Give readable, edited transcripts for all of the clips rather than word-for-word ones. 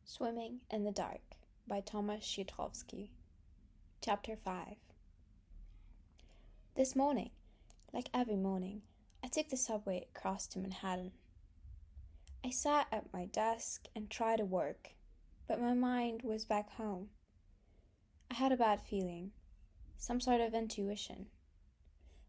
Swimming in the Dark by Tomasz Jedrowski. Chapter 5. This morning, like every morning, I took the subway across to Manhattan. I sat at my desk and tried to work, but my mind was back home. I had a bad feeling, some sort of intuition.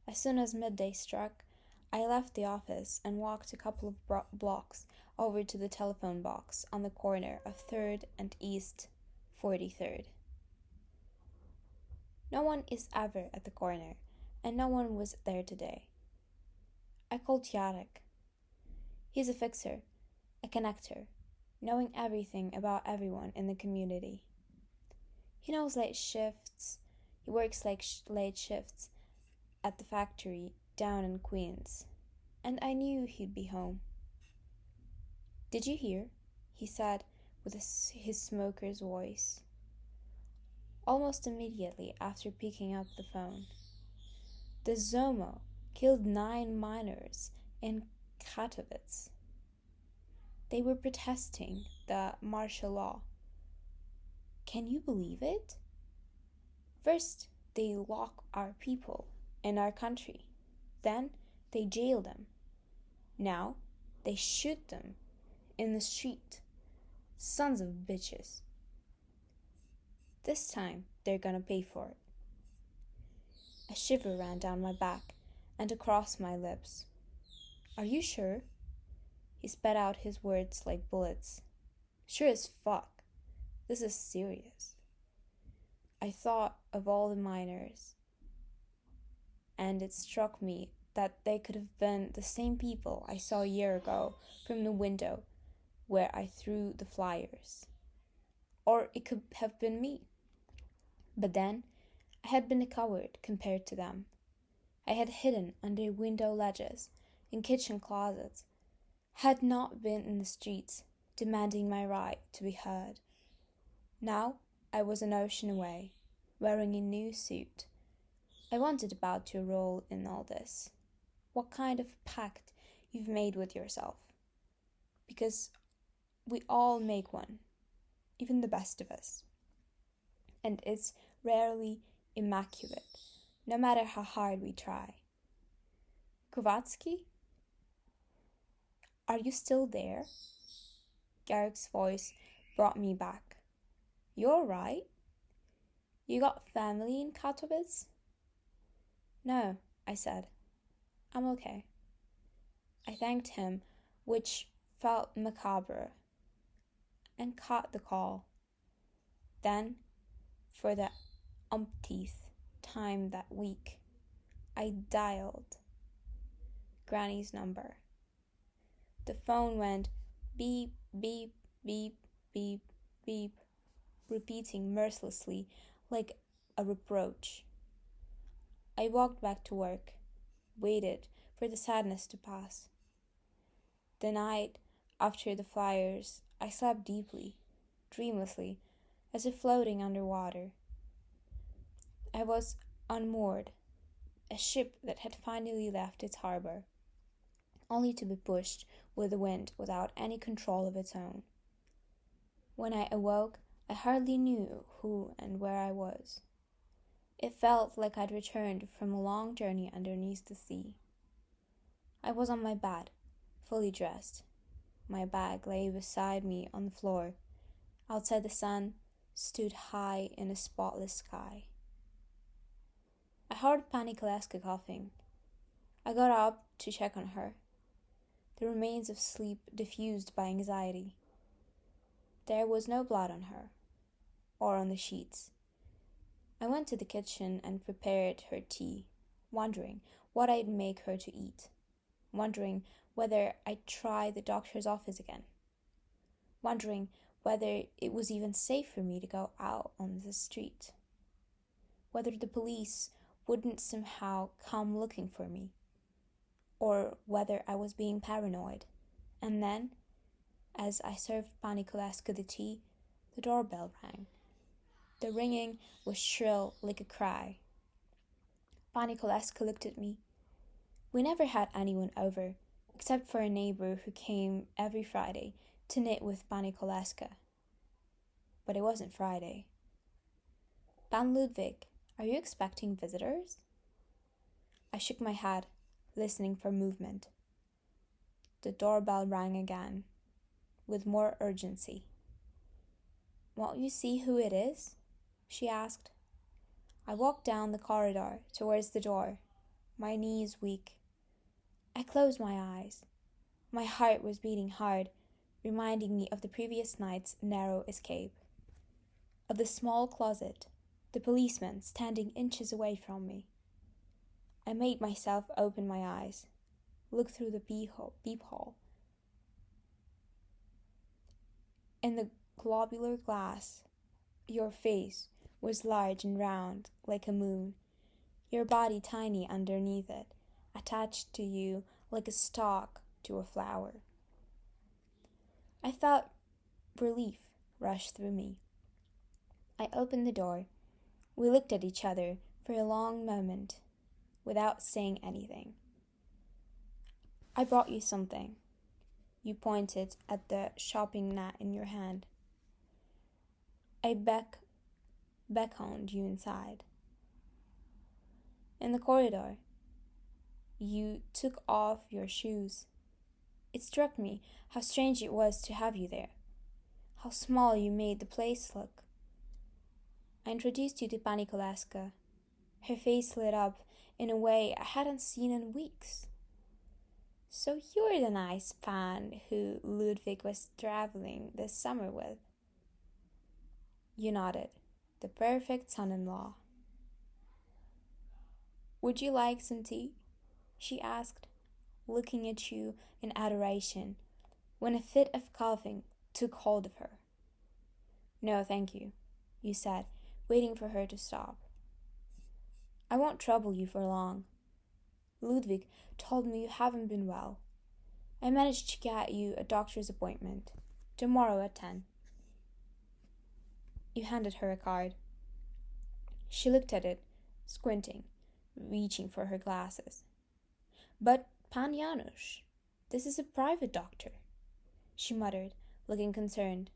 As soon as midday struck, I left the office and walked a couple of blocks over to the telephone box on the corner of 3rd and East 43rd. No one is ever at the corner, and no one was there today. I called Jarek. He's a fixer, a connector, knowing everything about everyone in the community. He knows late shifts. He works late shifts at the factory down in Queens, and I knew he'd be home. "Did you hear?" he said with his smoker's voice. Almost immediately after picking up the phone, the Zomo killed 9 miners in Katowice. They were protesting the martial law. Can you believe it? First, they lock our people in our country. Then they jail them. Now they shoot them in the street. Sons of bitches. This time they're gonna pay for it. A shiver ran down my back and across my lips. Are you sure? He spat out his words like bullets. Sure as fuck. This is serious. I thought of all the miners, and it struck me that they could have been the same people I saw a year ago from the window where I threw the flyers. Or it could have been me. But then, I had been a coward compared to them. I had hidden under window ledges, in kitchen closets, had not been in the streets, demanding my right to be heard. Now, I was an ocean away, wearing a new suit. I wondered about your role in all this. What kind of pact you've made with yourself. Because we all make one, even the best of us. And it's rarely immaculate, no matter how hard we try. Kowalski? Are you still there? Garrick's voice brought me back. You're right. You got family in Katowice? No, I said. I'm okay. I thanked him, which felt macabre, and caught the call. Then, for the umpteenth time that week, I dialed Granny's number. The phone went beep, beep, beep, beep, beep, repeating mercilessly like a reproach. I walked back to work, waited for the sadness to pass. The night after the flyers, I slept deeply, dreamlessly, as if floating underwater. I was unmoored, a ship that had finally left its harbor, only to be pushed with the wind without any control of its own. When I awoke, I hardly knew who and where I was. It felt like I'd returned from a long journey underneath the sea. I was on my bed, fully dressed. My bag lay beside me on the floor. Outside, the sun stood high in a spotless sky. I heard Pani Koleska coughing. I got up to check on her, the remains of sleep diffused by anxiety. There was no blood on her, or on the sheets. I went to the kitchen and prepared her tea, wondering what I'd make her to eat, wondering whether I'd try the doctor's office again, wondering whether it was even safe for me to go out on the street, whether the police wouldn't somehow come looking for me, or whether I was being paranoid. And then, as I served Pani Koleska the tea, the doorbell rang. The ringing was shrill like a cry. Pani Koleska looked at me. We never had anyone over, except for a neighbor who came every Friday to knit with Pani Koleska. but it wasn't Friday. Pan Ludwig, are you expecting visitors? I shook my head, listening for movement. The doorbell rang again, with more urgency. Won't you see who it is? She asked. I walked down the corridor towards the door, my knees weak. I closed my eyes. My heart was beating hard, reminding me of the previous night's narrow escape. Of the small closet, the policeman standing inches away from me. I made myself open my eyes, look through the peephole. In the globular glass, your face was large and round like a moon, your body tiny underneath it, attached to you like a stalk to a flower. I felt relief rush through me. I opened the door. We looked at each other for a long moment, without saying anything. I brought you something. You pointed at the shopping net in your hand. I beckoned you inside. In the corridor, you took off your shoes. It struck me how strange it was to have you there, how small you made the place look. I introduced you to Pani Koleska. Her face lit up in a way I hadn't seen in weeks. So you're the nice Pan who Ludwig was traveling this summer with. You nodded. The perfect son-in-law. Would you like some tea? She asked, looking at you in adoration, when a fit of coughing took hold of her. No, thank you, you said, waiting for her to stop. I won't trouble you for long. Ludwig told me you haven't been well. I managed to get you a doctor's appointment, tomorrow at 10. You handed her a card. She looked at it, squinting, reaching for her glasses. But, Pan Janusz, this is a private doctor, she muttered, looking concerned.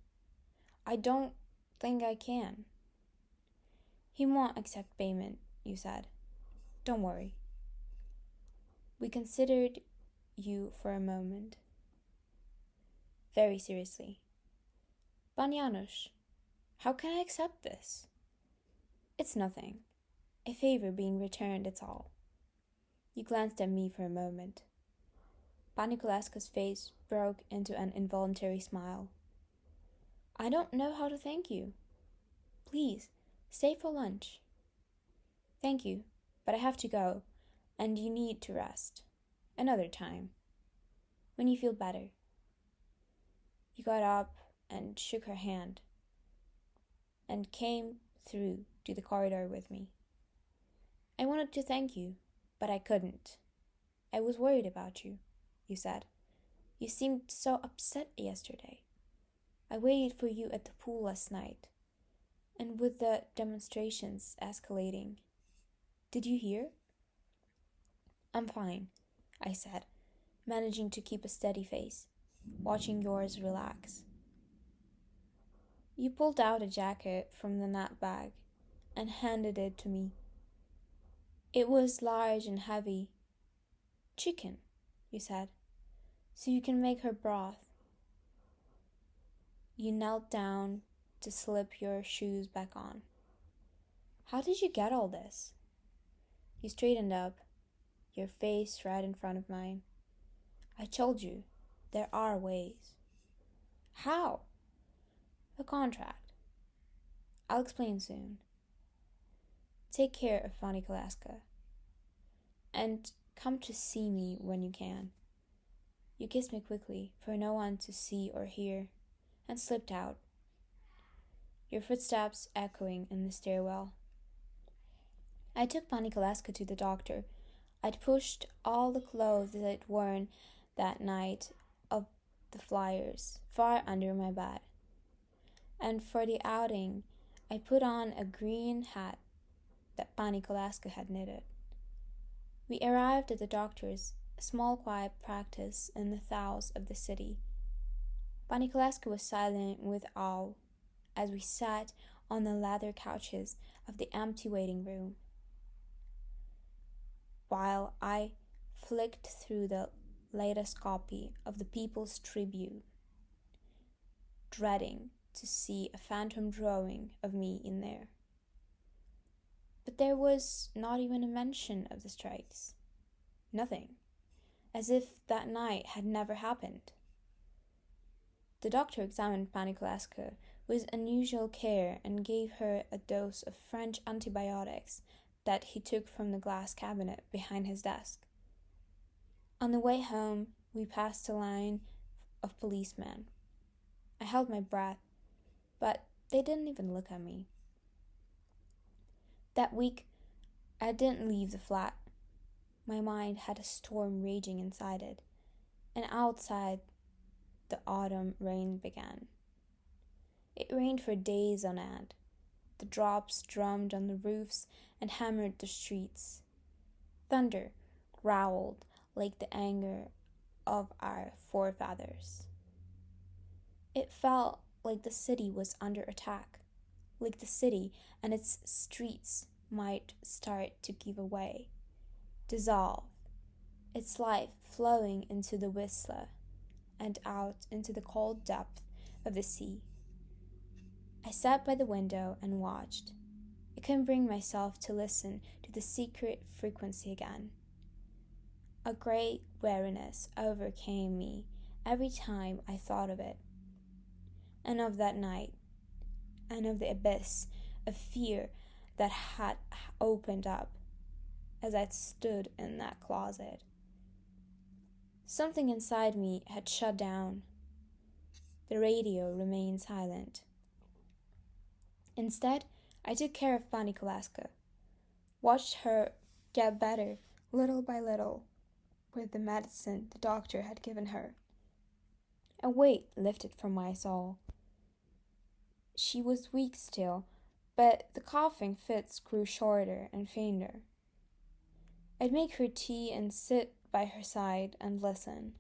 I don't think I can. He won't accept payment, you said. Don't worry. We considered you for a moment. Very seriously. Pan Janusz, how can I accept this? It's nothing. A favor being returned, it's all. You glanced at me for a moment. Pani Koleska's face broke into an involuntary smile. I don't know how to thank you. Please, stay for lunch. Thank you, but I have to go, and you need to rest. Another time. When you feel better. You got up and shook her hand, and came through to the corridor with me. I wanted to thank you, but I couldn't. I was worried about you, you said. You seemed so upset yesterday. I waited for you at the pool last night, and with the demonstrations escalating. Did you hear? I'm fine, I said, managing to keep a steady face, watching yours relax. You pulled out a jacket from the knap bag and handed it to me. It was large and heavy. Chicken, you said, so you can make her broth. You knelt down to slip your shoes back on. How did you get all this? You straightened up, your face right in front of mine. I told you, there are ways. How? A contract. I'll explain soon. Take care of Pani Koleska. And come to see me when you can. You kissed me quickly, for no one to see or hear, and slipped out, your footsteps echoing in the stairwell. I took Pani Koleska to the doctor. I'd pushed all the clothes that I'd worn that night of the flyers far under my bed. And for the outing, I put on a green hat that Pani Koleska had knitted. We arrived at the doctor's, a small quiet practice in the thoughts of the city. Pani Koleska was silent with awe as we sat on the leather couches of the empty waiting room, while I flicked through the latest copy of the People's Tribune, dreading to see a phantom drawing of me in there. But there was not even a mention of the strikes. Nothing. As if that night had never happened. The doctor examined Pani Kolaska with unusual care and gave her a dose of French antibiotics that he took from the glass cabinet behind his desk. On the way home, we passed a line of policemen. I held my breath, but they didn't even look at me. That week, I didn't leave the flat. My mind had a storm raging inside it, and outside the autumn rain began. It rained for days on end. The drops drummed on the roofs and hammered the streets. Thunder growled like the anger of our forefathers. It felt like the city was under attack, like the city and its streets might start to give way, dissolve, its life flowing into the Wisla and out into the cold depth of the sea. I sat by the window and watched. I couldn't bring myself to listen to the secret frequency again. A great weariness overcame me every time I thought of it, and of that night, and of the abyss of fear that had opened up as I stood in that closet. Something inside me had shut down. The radio remained silent. Instead, I took care of Pani Kolaska, watched her get better little by little with the medicine the doctor had given her. A weight lifted from my soul. She was weak still, but the coughing fits grew shorter and fainter. I'd make her tea and sit by her side and listen.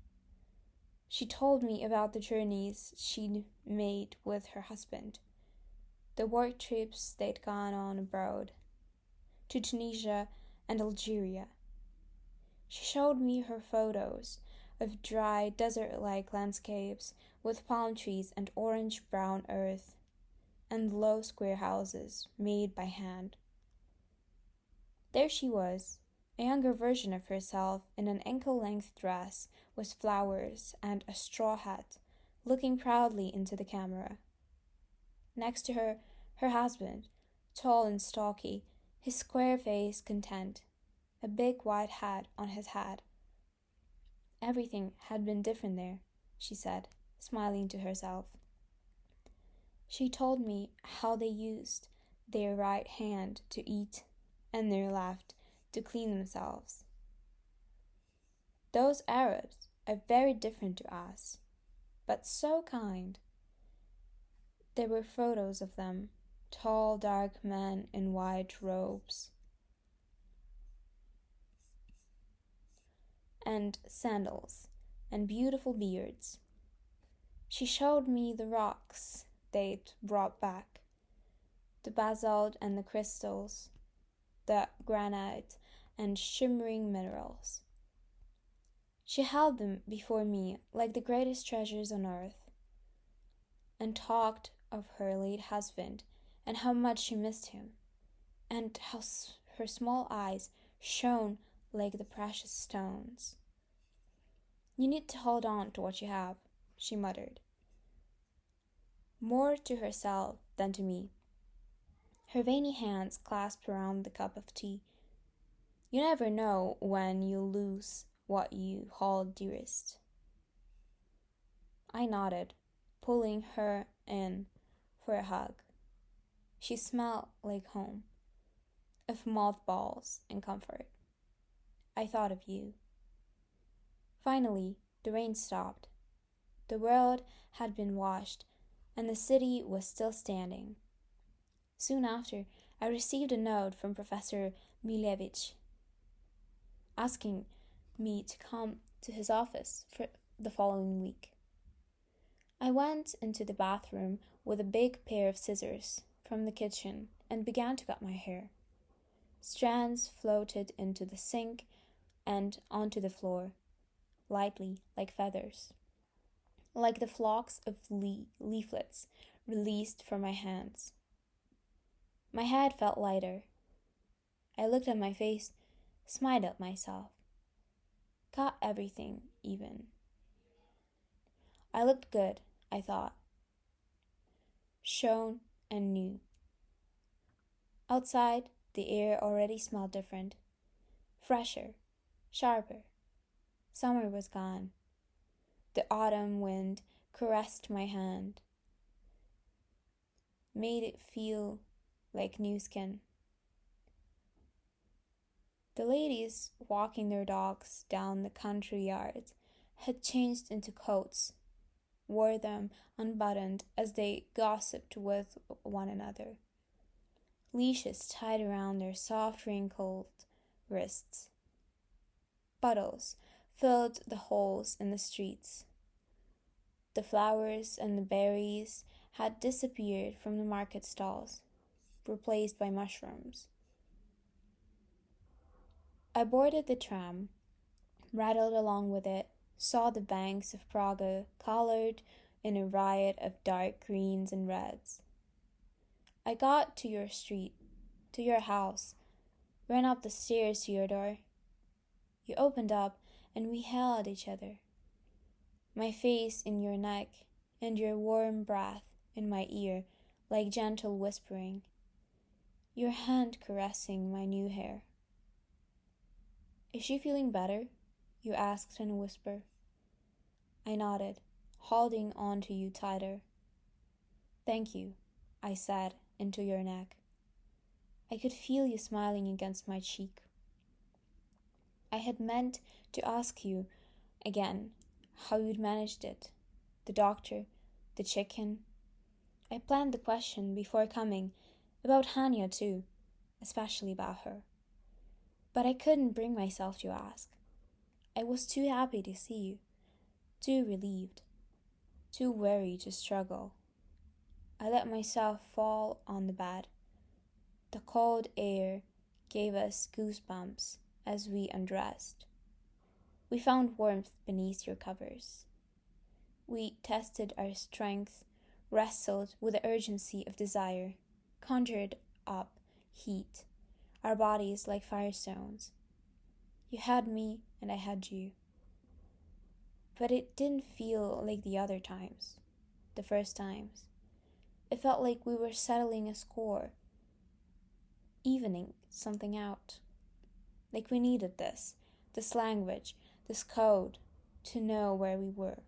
She told me about the journeys she'd made with her husband, the work trips they'd gone on abroad, to Tunisia and Algeria. She showed me her photos of dry, desert-like landscapes with palm trees and orange-brown earth, and low square houses made by hand. There she was, a younger version of herself in an ankle-length dress with flowers and a straw hat, looking proudly into the camera. Next to her, her husband, tall and stocky, his square face content, a big white hat on his head. Everything had been different there, she said, smiling to herself. She told me how they used their right hand to eat and their left to clean themselves. Those Arabs are very different to us, but so kind. There were photos of them, tall, dark men in white robes and sandals and beautiful beards. She showed me the rocks they'd brought back, the basalt and the crystals, the granite and shimmering minerals. She held them before me like the greatest treasures on earth, and talked of her late husband and how much she missed him, and how her small eyes shone like the precious stones. You need to hold on to what you have, she muttered, more to herself than to me. Her veiny hands clasped around the cup of tea. You never know when you'll lose what you hold dearest. I nodded, pulling her in for a hug. She smelled like home, of mothballs and comfort. I thought of you. Finally, the rain stopped. The world had been washed, and the city was still standing. Soon after, I received a note from Professor Milevich, asking me to come to his office for the following week. I went into the bathroom with a big pair of scissors from the kitchen and began to cut my hair. Strands floated into the sink and onto the floor, lightly like feathers, like the flocks of leaflets released from my hands. My head felt lighter. I looked at my face, smiled at myself, cut everything even. I looked good, I thought, shone and new. Outside, the air already smelled different, fresher, sharper. Summer was gone. The autumn wind caressed my hand, made it feel like new skin. The ladies walking their dogs down the country yards had changed into coats, wore them unbuttoned as they gossiped with one another. Leashes tied around their soft wrinkled wrists. Puddles filled the holes in the streets. The flowers and the berries had disappeared from the market stalls, replaced by mushrooms. I boarded the tram, rattled along with it, saw the banks of Praga colored in a riot of dark greens and reds. I got to your street, to your house, ran up the stairs to your door. You opened up, and we held each other. My face in your neck, and your warm breath in my ear like gentle whispering. Your hand caressing my new hair. "Is she feeling better?" you asked in a whisper. I nodded, holding on to you tighter. "Thank you," I said into your neck. I could feel you smiling against my cheek. I had meant to ask you again how you'd managed it. The doctor, the chicken. I planned the question before coming, about Hania too, especially about her. But I couldn't bring myself to ask. I was too happy to see you, too relieved, too weary to struggle. I let myself fall on the bed. The cold air gave us goosebumps as we undressed. We found warmth beneath your covers. We tested our strength, wrestled with the urgency of desire, conjured up heat, our bodies like firestones. You had me and I had you. But it didn't feel like the other times, the first times. It felt like we were settling a score, evening something out. Like we needed this language, this code, to know where we were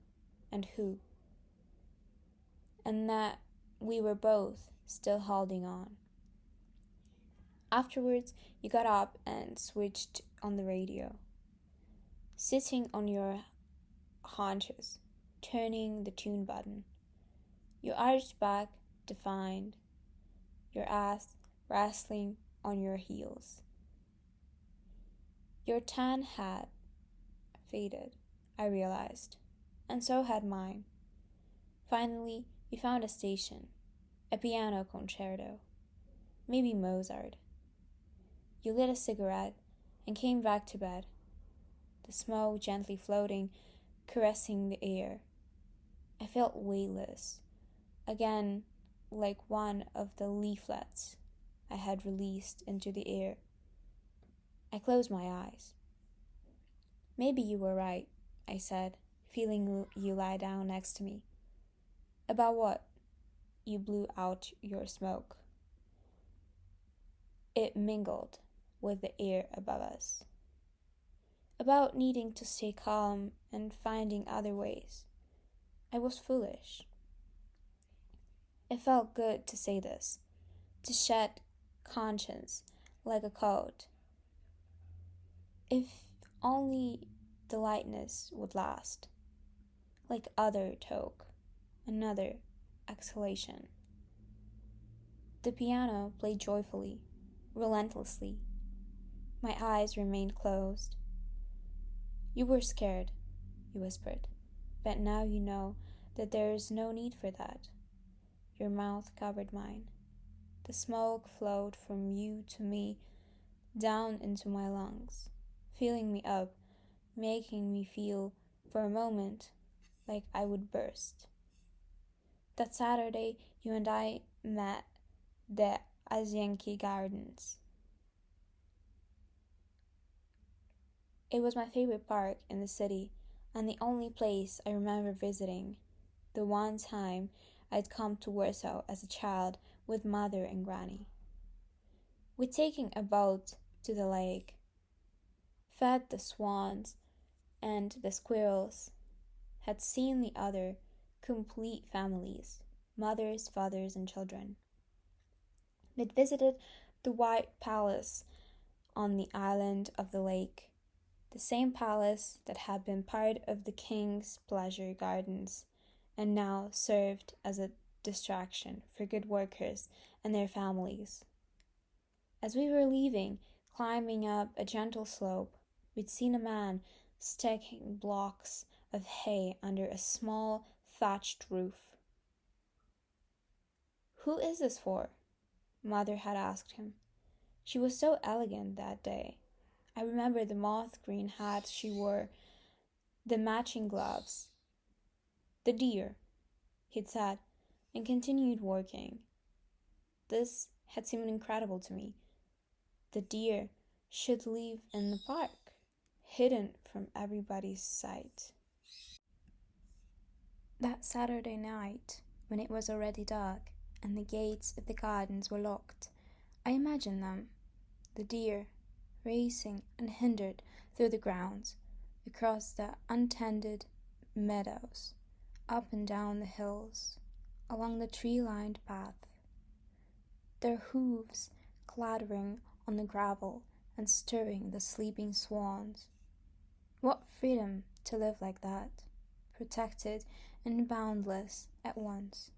and who. And that we were both still holding on. Afterwards, you got up and switched on the radio. Sitting on your haunches, turning the tune button. You arched back, defined, your ass wrestling on your heels. Your tan had faded, I realized, and so had mine. Finally, we found a station, a piano concerto, maybe Mozart. You lit a cigarette and came back to bed, the smoke gently floating, caressing the air. I felt weightless, again like one of the leaflets I had released into the air. I closed my eyes. "Maybe you were right," I said, feeling you lie down next to me. "About what?" You blew out your smoke. It mingled with the air above us. About needing to stay calm and finding other ways. I was foolish. It felt good to say this, to shed conscience like a coat. If only the lightness would last, like other talk, another exhalation. The piano played joyfully, relentlessly. My eyes remained closed. "You were scared," you whispered, "but now you know that there is no need for that. your mouth covered mine. The smoke flowed from you to me, down into my lungs, filling me up, making me feel, for a moment, like I would burst. That Saturday, you and I met the Asienki Gardens. It was my favorite park in the city, and the only place I remember visiting. The one time I'd come to Warsaw as a child with mother and granny. We'd taken a boat to the lake, fed the swans and the squirrels, had seen the other complete families, mothers, fathers, and children. They'd visited the White Palace on the island of the lake, the same palace that had been part of the king's pleasure gardens and now served as a distraction for good workers and their families. As we were leaving, climbing up a gentle slope, we'd seen a man stacking blocks of hay under a small thatched roof. "Who is this for?" Mother had asked him. She was so elegant that day. I remember the moth green hat she wore, the matching gloves. "The deer," he'd said, and continued working. This had seemed incredible to me. The deer should live in the park, hidden from everybody's sight. That Saturday night, when it was already dark and the gates of the gardens were locked, I imagined them, the deer, racing unhindered through the grounds, across the untended meadows, up and down the hills, along the tree-lined path, their hooves clattering on the gravel and stirring the sleeping swans. What freedom to live like that, protected and boundless at once.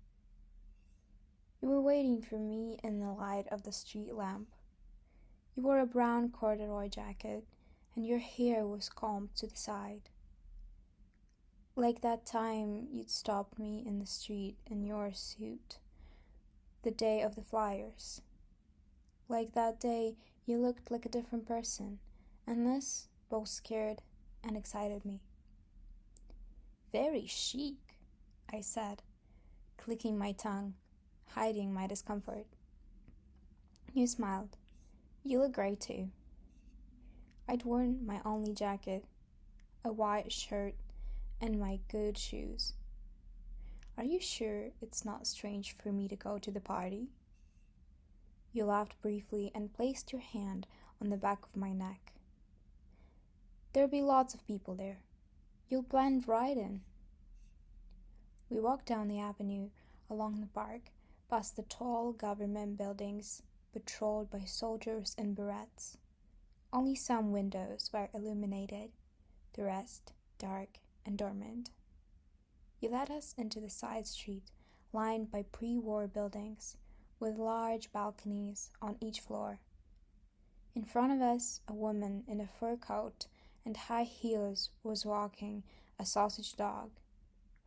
You were waiting for me in the light of the street lamp. You wore a brown corduroy jacket, and your hair was combed to the side. Like that time you'd stopped me in the street in your suit, the day of the flyers. Like that day you looked like a different person, and this both scared and excited me. "Very chic," I said, clicking my tongue, hiding my discomfort. You smiled. "You look great too." I'd worn my only jacket, a white shirt, and my good shoes. "Are you sure it's not strange for me to go to the party?" You laughed briefly and placed your hand on the back of my neck. "There'll be lots of people there. You'll blend right in." We walked down the avenue, along the park, past the tall government buildings, patrolled by soldiers in berets. Only some windows were illuminated, the rest dark and dormant. You led us into the side street, lined by pre-war buildings, with large balconies on each floor. In front of us, a woman in a fur coat and high heels was walking a sausage dog,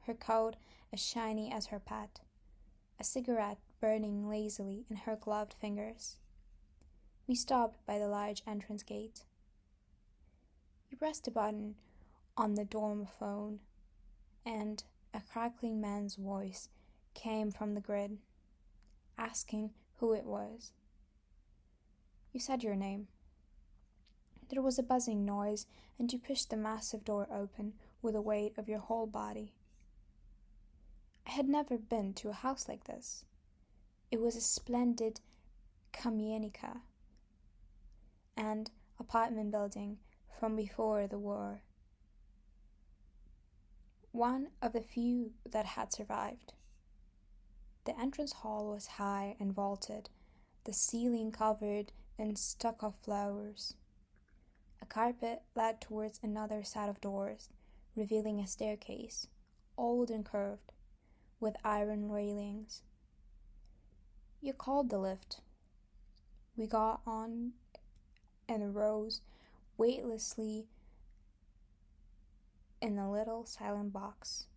her coat as shiny as her pet, a cigarette burning lazily in her gloved fingers. We stopped by the large entrance gate. You pressed a button on the dormophone, and a crackling man's voice came from the grid, asking who it was. You said your name. There was a buzzing noise, and you pushed the massive door open with the weight of your whole body. I had never been to a house like this. It was a splendid kamienica, and apartment building from before the war. One of the few that had survived. The entrance hall was high and vaulted, the ceiling covered in stucco flowers. A carpet led towards another set of doors, revealing a staircase, old and curved, with iron railings. You called the lift. We got on and rose weightlessly in a little silent box.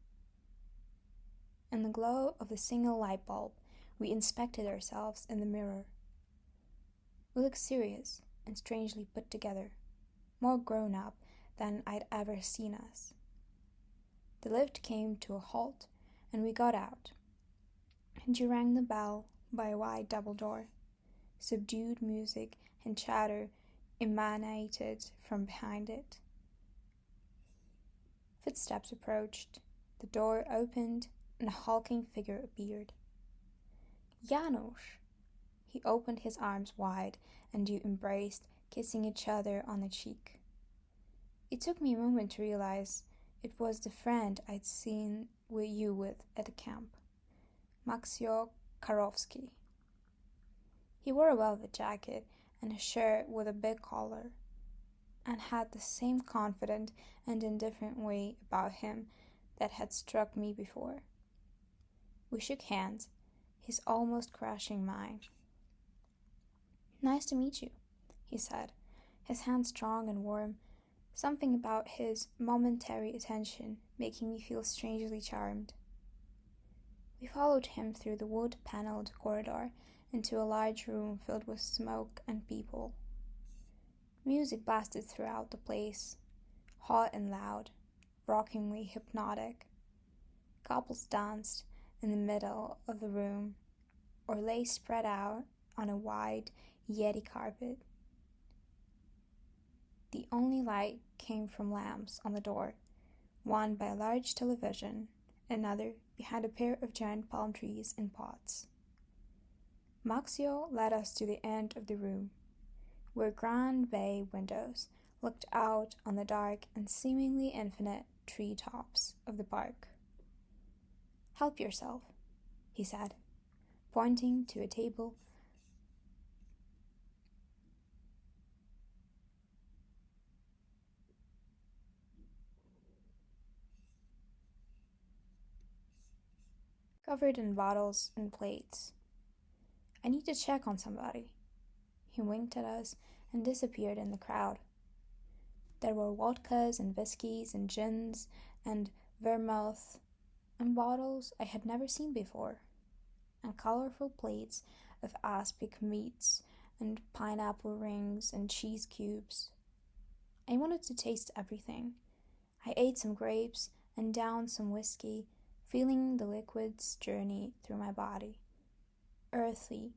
In the glow of the single light bulb, We inspected ourselves in the mirror. We looked serious and strangely put together, more grown up than I'd ever seen us. The lift came to a halt, and we got out. And she rang the bell by a wide double door. Subdued music and chatter emanated from behind it. Footsteps approached, the door opened, and a hulking figure appeared. Janusz! He opened his arms wide, and you embraced, kissing each other on the cheek. It took me a moment to realize it was the friend I'd seen you with at the camp, Maksio Karowski. He wore a velvet jacket and a shirt with a big collar, and had the same confident and indifferent way about him that had struck me before. We shook hands, his almost crushing mine. "Nice to meet you," he said, his hand strong and warm, something about his momentary attention making me feel strangely charmed. We followed him through the wood-paneled corridor into a large room filled with smoke and people. Music blasted throughout the place, hot and loud, rockingly hypnotic. Couples danced in the middle of the room or lay spread out on a wide Yeti carpet. The only light came from lamps on the door, one by a large television, another behind a pair of giant palm trees in pots. Maksio led us to the end of the room, where grand bay windows looked out on the dark and seemingly infinite tree tops of the park. "Help yourself," he said, pointing to a table covered in bottles and plates. "I need to check on somebody." He winked at us and disappeared in the crowd. There were vodkas and whiskeys and gins and vermouth and bottles I had never seen before, and colorful plates of aspic meats and pineapple rings and cheese cubes. I wanted to taste everything. I ate some grapes and downed some whiskey, feeling the liquid's journey through my body, earthy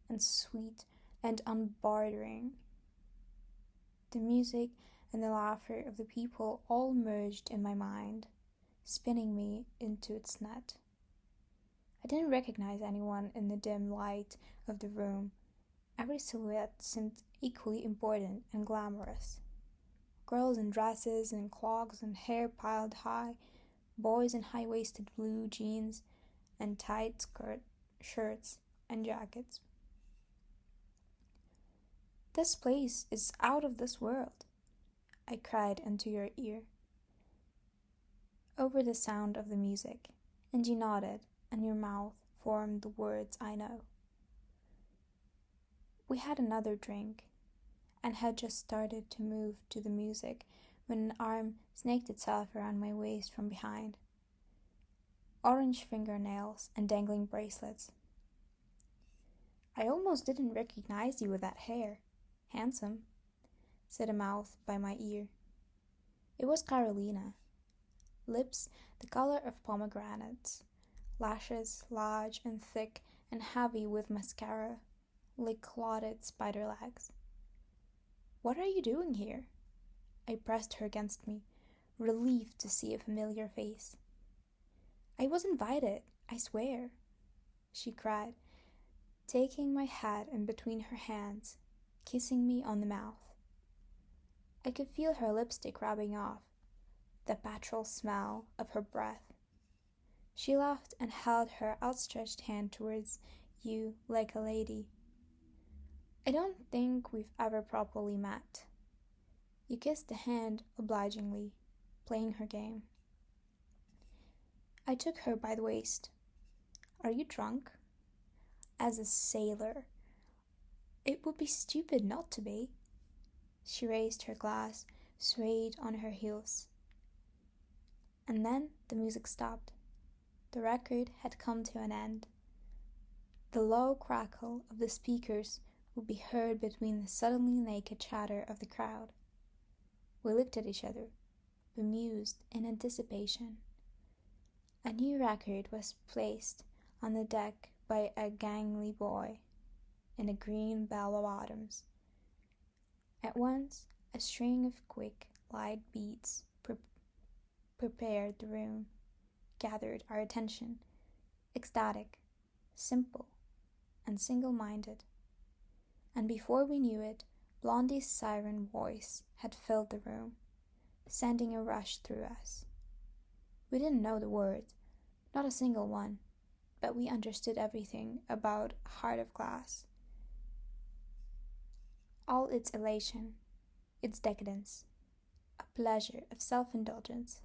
and sweet and unbordering. The music and the laughter of the people all merged in my mind, spinning me into its net. I didn't recognize anyone in the dim light of the room. Every silhouette seemed equally important and glamorous. Girls in dresses and clogs and hair piled high, boys in high-waisted blue jeans and tight shirts and jackets. "This place is out of this world," I cried into your ear, over the sound of the music, and you nodded, and your mouth formed the words I know. We had another drink, and had just started to move to the music when an arm snaked itself around my waist from behind. Orange fingernails and dangling bracelets. "I almost didn't recognize you with that hair. Handsome," said a mouth by my ear. It was Carolina. Lips the color of pomegranates, lashes large and thick and heavy with mascara, like clotted spider legs. "What are you doing here?" I pressed her against me, relieved to see a familiar face. "I was invited, I swear," she cried, taking my head in between her hands, kissing me on the mouth. I could feel her lipstick rubbing off, the petrol smell of her breath. She laughed and held her outstretched hand towards you like a lady. "I don't think we've ever properly met." You kissed the hand obligingly, playing her game. I took her by the waist. "Are you drunk?" "As a sailor. It would be stupid not to be." She raised her glass, swayed on her heels. And then the music stopped. The record had come to an end. The low crackle of the speakers would be heard between the suddenly naked chatter of the crowd. We looked at each other, bemused in anticipation. A new record was placed on the deck by a gangly boy in a green bell-bottoms. At once, a string of quick, light beats prepared the room, gathered our attention, ecstatic, simple, and single-minded. And before we knew it, Blondie's siren voice had filled the room, sending a rush through us. We didn't know the words, not a single one, but we understood everything about Heart of Glass. All its elation, its decadence, a pleasure of self-indulgence.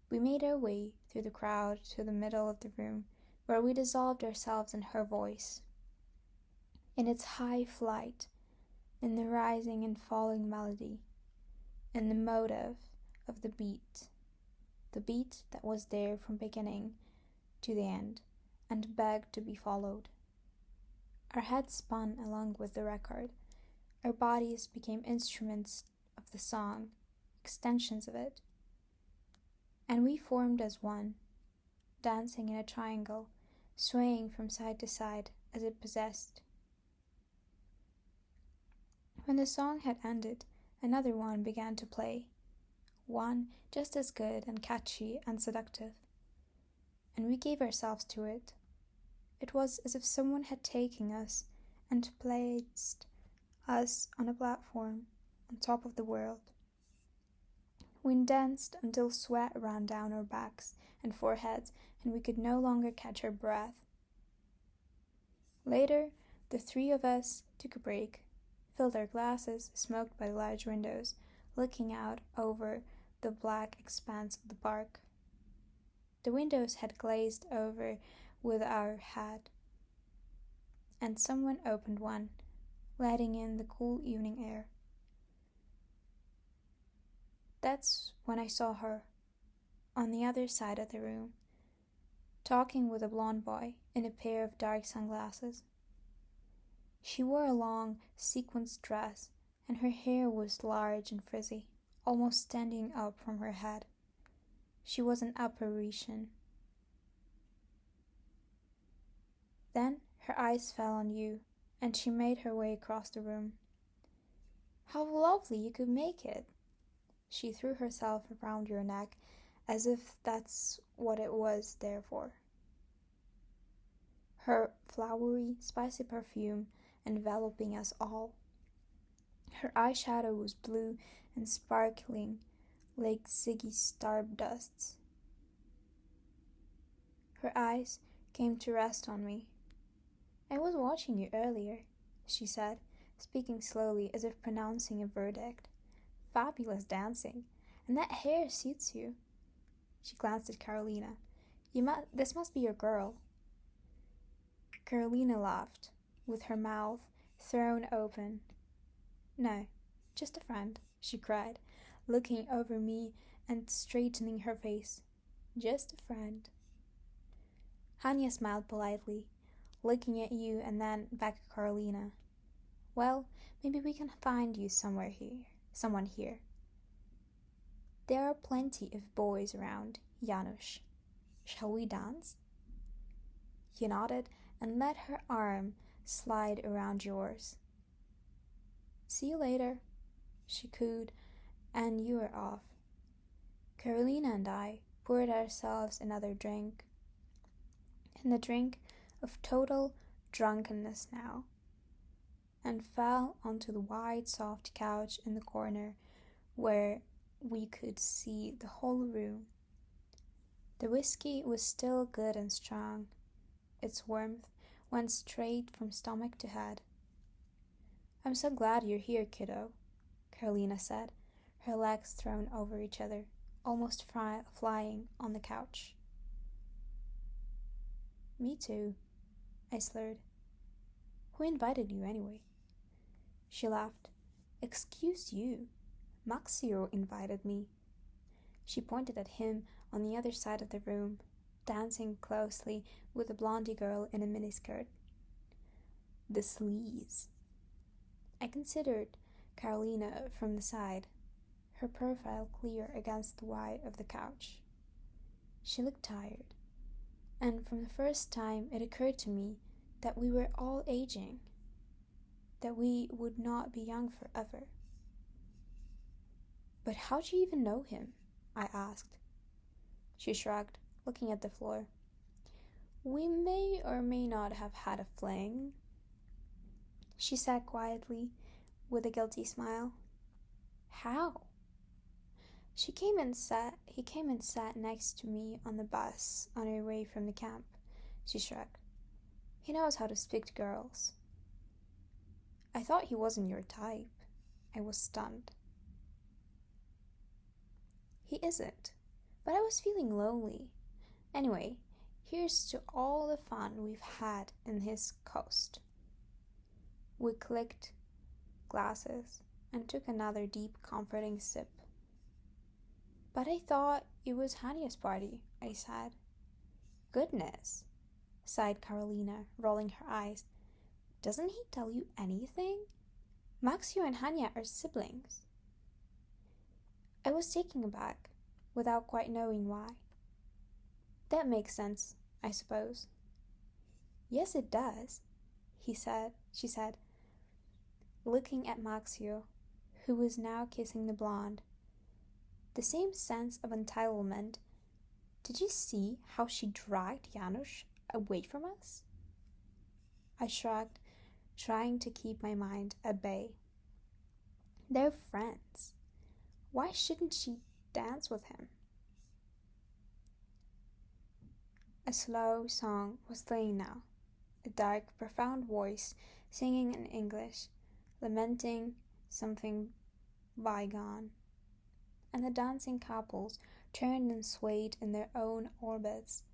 We made our way through the crowd to the middle of the room, where we dissolved ourselves in her voice, in its high flight, in the rising and falling melody, in the motive of the beat that was there from beginning to the end, and begged to be followed. Our heads spun along with the record. Our bodies became instruments of the song, extensions of it. And we formed as one, dancing in a triangle, swaying from side to side as it possessed. When the song had ended, another one began to play, one just as good and catchy and seductive. And we gave ourselves to it. It was as if someone had taken us and placed us on a platform on top of the world. We danced until sweat ran down our backs and foreheads, and we could no longer catch our breath. Later, the three of us took a break, filled our glasses, smoked by the large windows, looking out over the black expanse of the park. The windows had glazed over with our hat, and someone opened one, letting in the cool evening air. That's when I saw her, on the other side of the room, talking with a blond boy in a pair of dark sunglasses. She wore a long, sequenced dress, and her hair was large and frizzy, almost standing up from her head. She was an apparition. Then her eyes fell on you, and she made her way across the room. "How lovely you could make it!" She threw herself around your neck as if that's what it was there for. Her flowery, spicy perfume enveloping us all. Her eyeshadow was blue and sparkling like Ziggy Stardusts. Her eyes came to rest on me. "I was watching you earlier," she said, speaking slowly as if pronouncing a verdict. "Fabulous dancing, and that hair suits you." She glanced at Carolina. This must be your girl." Carolina laughed, with her mouth thrown open. "No, just a friend," she cried, looking over me and straightening her face. "Just a friend." Hanya smiled politely, looking at you and then back at Carolina. "Well, maybe we can find you someone here. There are plenty of boys around, Janusz. Shall we dance?" He nodded and let her arm slide around yours. "See you later," she cooed, and you were off. Carolina and I poured ourselves another drink, and the drink of total drunkenness now, and fell onto the wide, soft couch in the corner where we could see the whole room. The whiskey was still good and strong. Its warmth went straight from stomach to head. "I'm so glad you're here, kiddo," Carolina said, her legs thrown over each other, almost flying on the couch. "Me too," I slurred. "Who invited you anyway?" She laughed. "Excuse you. Maxio invited me." She pointed at him on the other side of the room. dancing closely with a blondie girl in a miniskirt. The sleaze. I considered Carolina from the side, her profile clear against the white of the couch. She looked tired, and from the first time it occurred to me that we were all aging, that we would not be young forever. "But how do you even know him?" I asked. She shrugged, looking at the floor. "We may or may not have had a fling," she said quietly, with a guilty smile. "How?" He came and sat next to me on the bus on our way from the camp. She shrugged. "He knows how to speak to girls." "I thought he wasn't your type." I was stunned. "He isn't, but I was feeling lonely. Anyway, here's to all the fun we've had in his coast." We clicked glasses and took another deep, comforting sip. "But I thought it was Hanya's party," I said. "Goodness," sighed Carolina, rolling her eyes. "Doesn't he tell you anything? Maxio and Hanya are siblings." I was taken aback, without quite knowing why. "That makes sense, I suppose." "Yes, it does," she said, looking at Maxio, who was now kissing the blonde. "The same sense of entitlement. Did you see how she dragged Janusz away from us?" I shrugged, trying to keep my mind at bay. "They're friends. Why shouldn't she dance with him?" A slow song was playing now, a dark, profound voice singing in English, lamenting something bygone, and the dancing couples turned and swayed in their own orbits,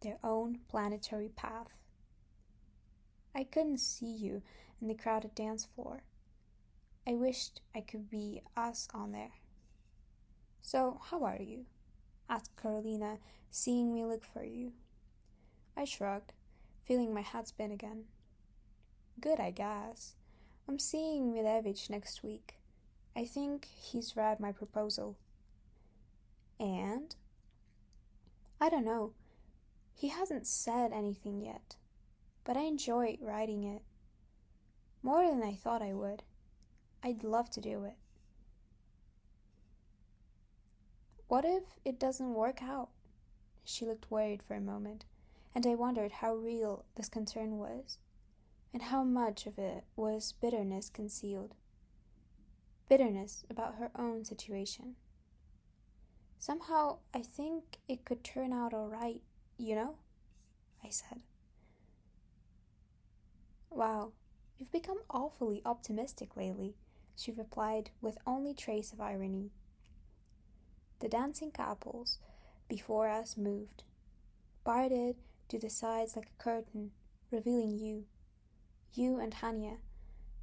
their own planetary path. I couldn't see you in the crowded dance floor. I wished I could be us on there. "So, how are you?" asked Carolina, seeing me look for you. I shrugged, feeling my head spin again. "Good, I guess. I'm seeing Milevich next week. I think he's read my proposal." "And?" "I don't know. He hasn't said anything yet, but I enjoy writing it. More than I thought I would. I'd love to do it." "What if it doesn't work out?" She looked worried for a moment, and I wondered how real this concern was, and how much of it was bitterness concealed. Bitterness about her own situation. "Somehow I think it could turn out all right, you know?" I said. "Wow, you've become awfully optimistic lately," she replied with only trace of irony. The dancing couples before us moved, parted to the sides like a curtain, revealing you and Hanya,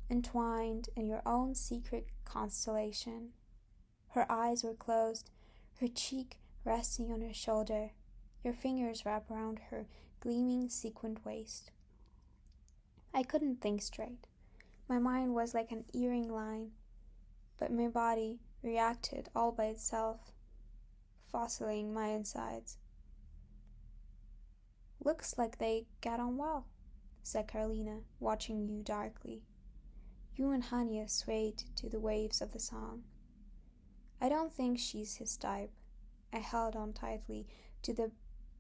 entwined in your own secret constellation. Her eyes were closed, her cheek resting on her shoulder, your fingers wrapped around her gleaming sequined waist. I couldn't think straight. My mind was like an earring line, but my body reacted all by itself, fossiling my insides. "Looks like they get on well," said Carolina, watching you darkly. You and Hanya swayed to the waves of the song. "I don't think she's his type." I held on tightly to the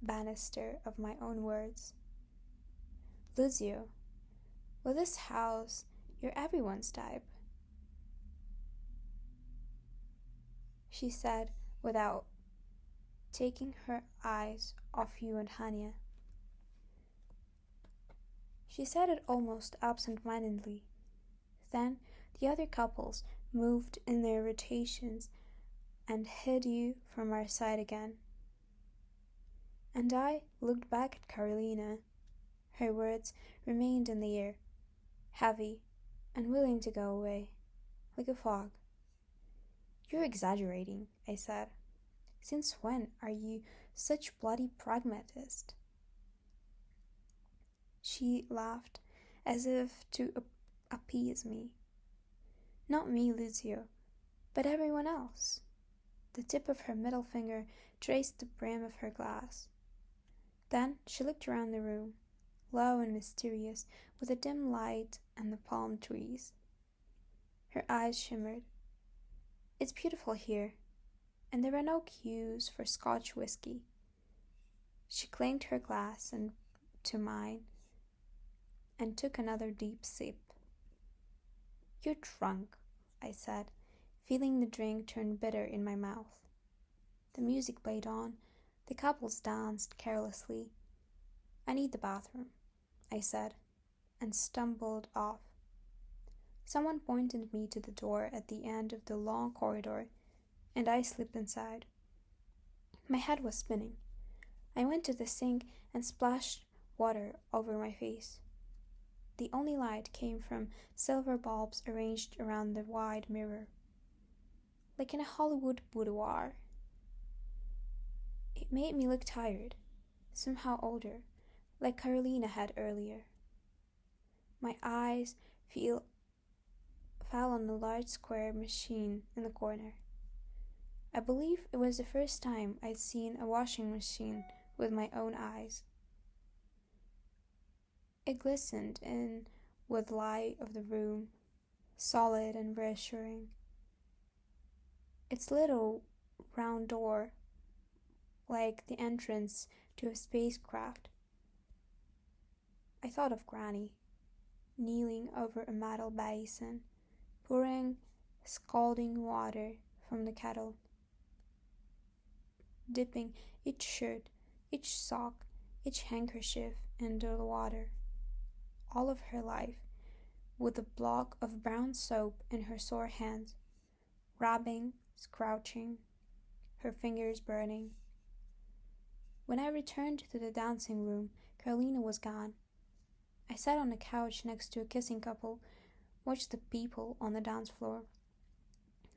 banister of my own words. "Lucio, with this house, you're everyone's type," she said without taking her eyes off you and Hanya. She said it almost absent-mindedly. Then the other couples moved in their rotations and hid you from our sight again. And I looked back at Carolina. Her words remained in the air, heavy, unwilling to go away, like a fog. "You're exaggerating," I said. "Since when are you Such bloody pragmatist. She laughed, as if to appease me. Not me, Lucio, but everyone else. The tip of her middle finger traced the brim of her glass. Then she looked around the room, low and mysterious, with the dim light and the palm trees. Her eyes shimmered. It's beautiful here, and there are no queues for Scotch whiskey. She clanked her glass to mine and took another deep sip. You're drunk, I said, feeling the drink turn bitter in my mouth. The music played on. The couples danced carelessly. I need the bathroom, I said, and stumbled off. Someone pointed me to the door at the end of the long corridor, and I slipped inside. My head was spinning. I went to the sink and splashed water over my face. The only light came from silver bulbs arranged around the wide mirror, like in a Hollywood boudoir. It made me look tired, somehow older, like Carolina had earlier. My eyes fell on the large square machine in the corner. I believe it was the first time I'd seen a washing machine with my own eyes. It glistened in with the light of the room, solid and reassuring. Its little round door, like the entrance to a spacecraft. I thought of Granny, kneeling over a metal basin, pouring scalding water from the kettle, dipping each shirt, each sock, each handkerchief into the water. All of her life, with a block of brown soap in her sore hands, rubbing, scrouching, her fingers burning. When I returned to the dancing room, Carolina was gone. I sat on a couch next to a kissing couple, watched the people on the dance floor,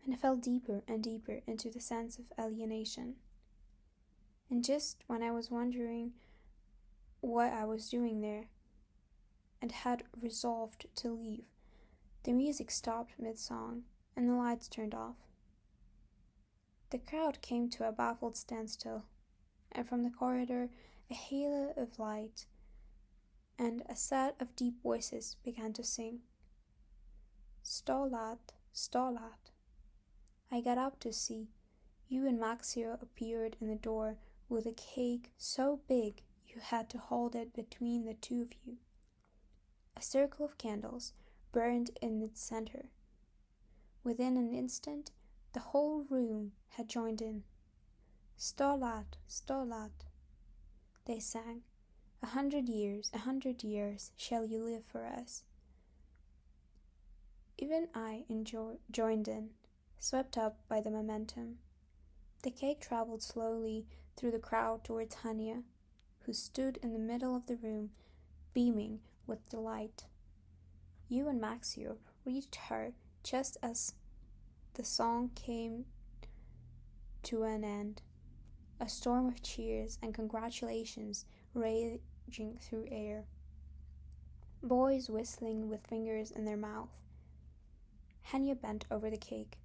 and I fell deeper and deeper into the sense of alienation. And just when I was wondering what I was doing there, and had resolved to leave, the music stopped mid-song, and the lights turned off. The crowd came to a baffled standstill, and from the corridor a halo of light and a set of deep voices began to sing. Stolat, Stolat. I got up to see. You and Maxio appeared in the door with a cake so big you had to hold it between the two of you. A circle of candles burned in its center. Within an instant, the whole room had joined in. Stolat, Stolat, they sang. 100 years, 100 years shall you live for us. Even I joined in, swept up by the momentum. The cake traveled slowly through the crowd towards Hania, who stood in the middle of the room, beaming with delight. You and Maxio reached her just as the song came to an end. A storm of cheers and congratulations raging through air. Boys whistling with fingers in their mouth. Hania bent over the cake.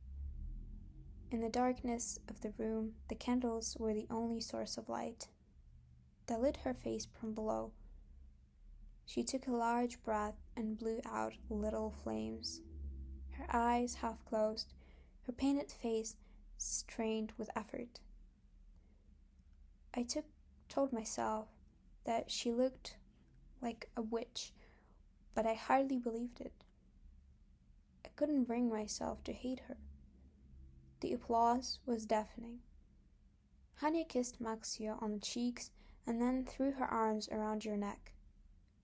In the darkness of the room, the candles were the only source of light that lit her face from below. She took a large breath and blew out little flames. Her eyes half closed, her painted face strained with effort. I told myself that she looked like a witch, but I hardly believed it. I couldn't bring myself to hate her. The applause was deafening. Hania kissed Maxia on the cheeks and then threw her arms around your neck.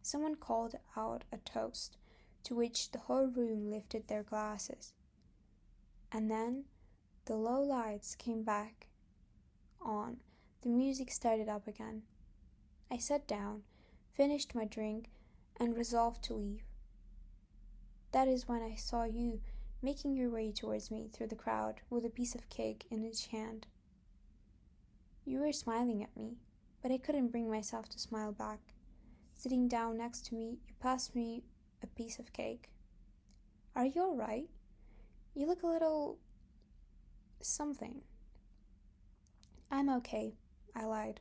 Someone called out a toast, to which the whole room lifted their glasses. And then the low lights came back on. The music started up again. I sat down, finished my drink, and resolved to leave. That is when I saw you making your way towards me through the crowd with a piece of cake in each hand. You were smiling at me, but I couldn't bring myself to smile back. Sitting down next to me, you passed me a piece of cake. Are you all right? You look a little... something. I'm okay, I lied.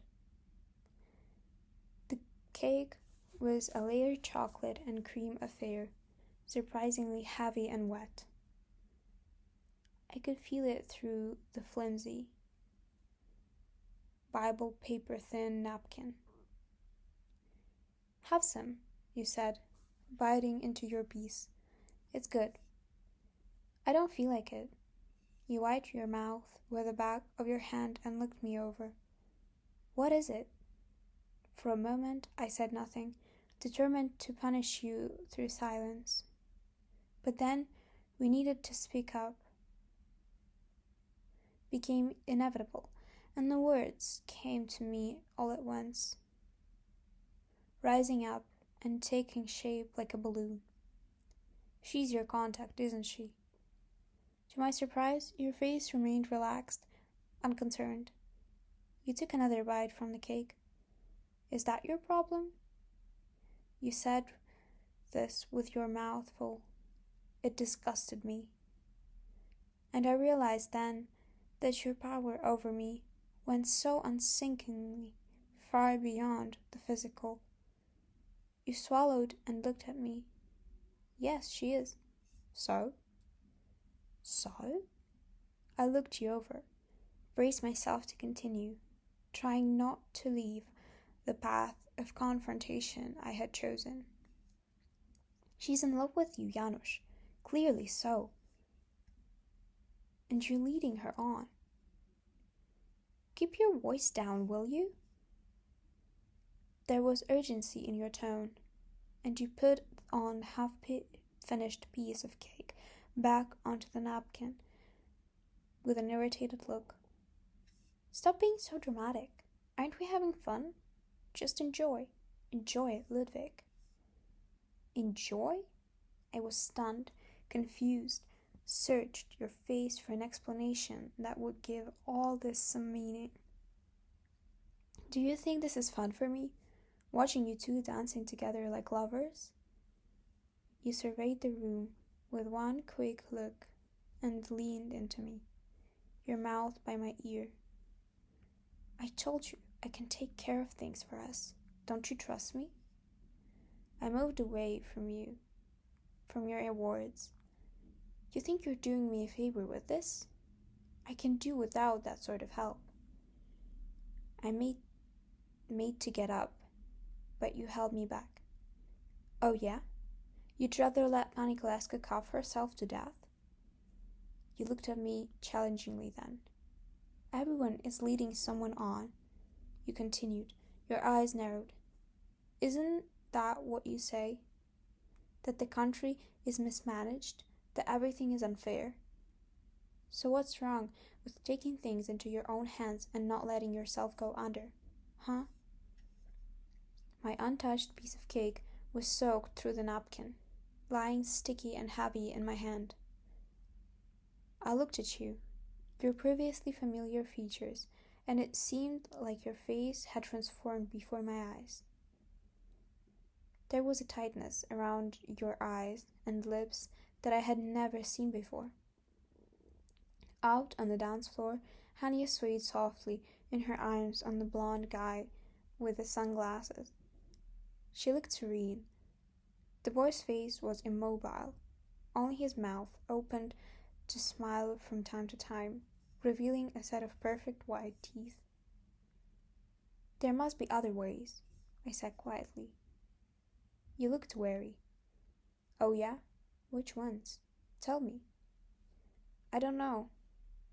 The cake was a layered chocolate and cream affair, surprisingly heavy and wet. I could feel it through the flimsy, Bible paper thin napkin. Have some, you said, biting into your piece. It's good. I don't feel like it. You wiped your mouth with the back of your hand and looked me over. What is it? For a moment I said nothing, determined to punish you through silence. But then we needed to speak up. Became inevitable, and the words came to me all at once, rising up and taking shape like a balloon. She's your contact, isn't she? To my surprise, your face remained relaxed, unconcerned. You took another bite from the cake. Is that your problem? You said this with your mouth full. It disgusted me. And I realized then that your power over me went so unsinkingly far beyond the physical. You swallowed and looked at me. Yes, she is. So? So? I looked you over, braced myself to continue, trying not to leave the path of confrontation I had chosen. She's in love with you, Janusz. Clearly so. And you're leading her on. Keep your voice down, will you? There was urgency in your tone, and you put on half-finished piece of cake back onto the napkin with an irritated look. Stop being so dramatic. Aren't we having fun? Just enjoy. Enjoy it, Ludwig. Enjoy? I was stunned, confused, searched your face for an explanation that would give all this some meaning. Do you think this is fun for me? Watching you two dancing together like lovers? You surveyed the room with one quick look and leaned into me, your mouth by my ear. I told you I can take care of things for us. Don't you trust me? I moved away from you, from your words. You think you're doing me a favor with this? I can do without that sort of help. I made to get up, but you held me back. Oh yeah? You'd rather let Pani Koleska cough herself to death? You looked at me challengingly then. Everyone is leading someone on, you continued, your eyes narrowed. Isn't that what you say? That the country is mismanaged, that everything is unfair? So what's wrong with taking things into your own hands and not letting yourself go under, huh? My untouched piece of cake was soaked through the napkin, lying sticky and heavy in my hand. I looked at you, your previously familiar features, and it seemed like your face had transformed before my eyes. There was a tightness around your eyes and lips that I had never seen before. Out on the dance floor, Hania swayed softly in her arms on the blonde guy with the sunglasses. She looked serene. The boy's face was immobile, only his mouth opened to smile from time to time, revealing a set of perfect white teeth. There must be other ways, I said quietly. You looked wary. Oh yeah? Which ones? Tell me. I don't know.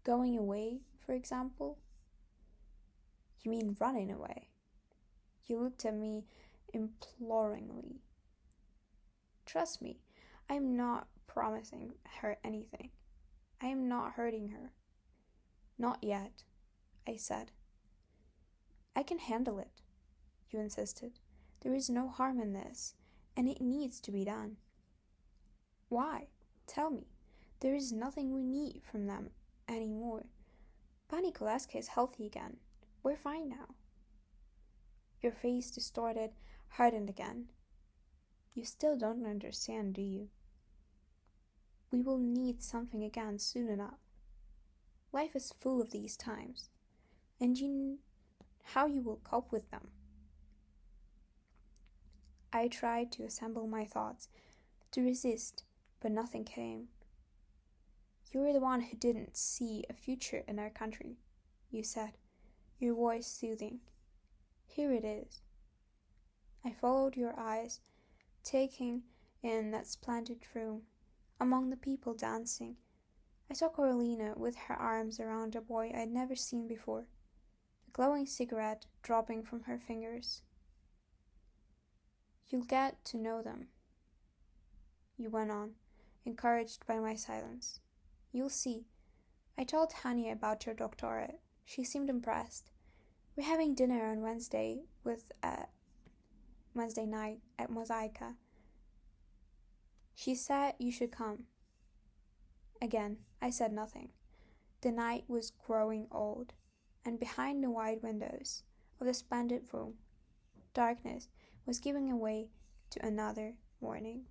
Going away, for example? You mean running away? You looked at me imploringly. Trust me, I am not promising her anything. I am not hurting her. Not yet, I said. I can handle it, you insisted. There is no harm in this, and it needs to be done. Why? Tell me. There is nothing we need from them anymore. Pani Koleska is healthy again. We're fine now. Your face distorted, hardened again. You still don't understand, do you? We will need something again soon enough. Life is full of these times, and how you will cope with them. I tried to assemble my thoughts, to resist, but nothing came. You were the one who didn't see a future in our country, you said, your voice soothing. Here it is. I followed your eyes, taking in that splendid room, among the people dancing. I saw Carolina with her arms around a boy I'd never seen before, a glowing cigarette dropping from her fingers. You'll get to know them, you went on, encouraged by my silence. You'll see. I told Hania about your doctorate. She seemed impressed. We're having dinner on Wednesday Wednesday night at Mosaica. She said you should come. Again, I said nothing. The night was growing old, and behind the wide windows of the splendid room, darkness was giving way to another morning.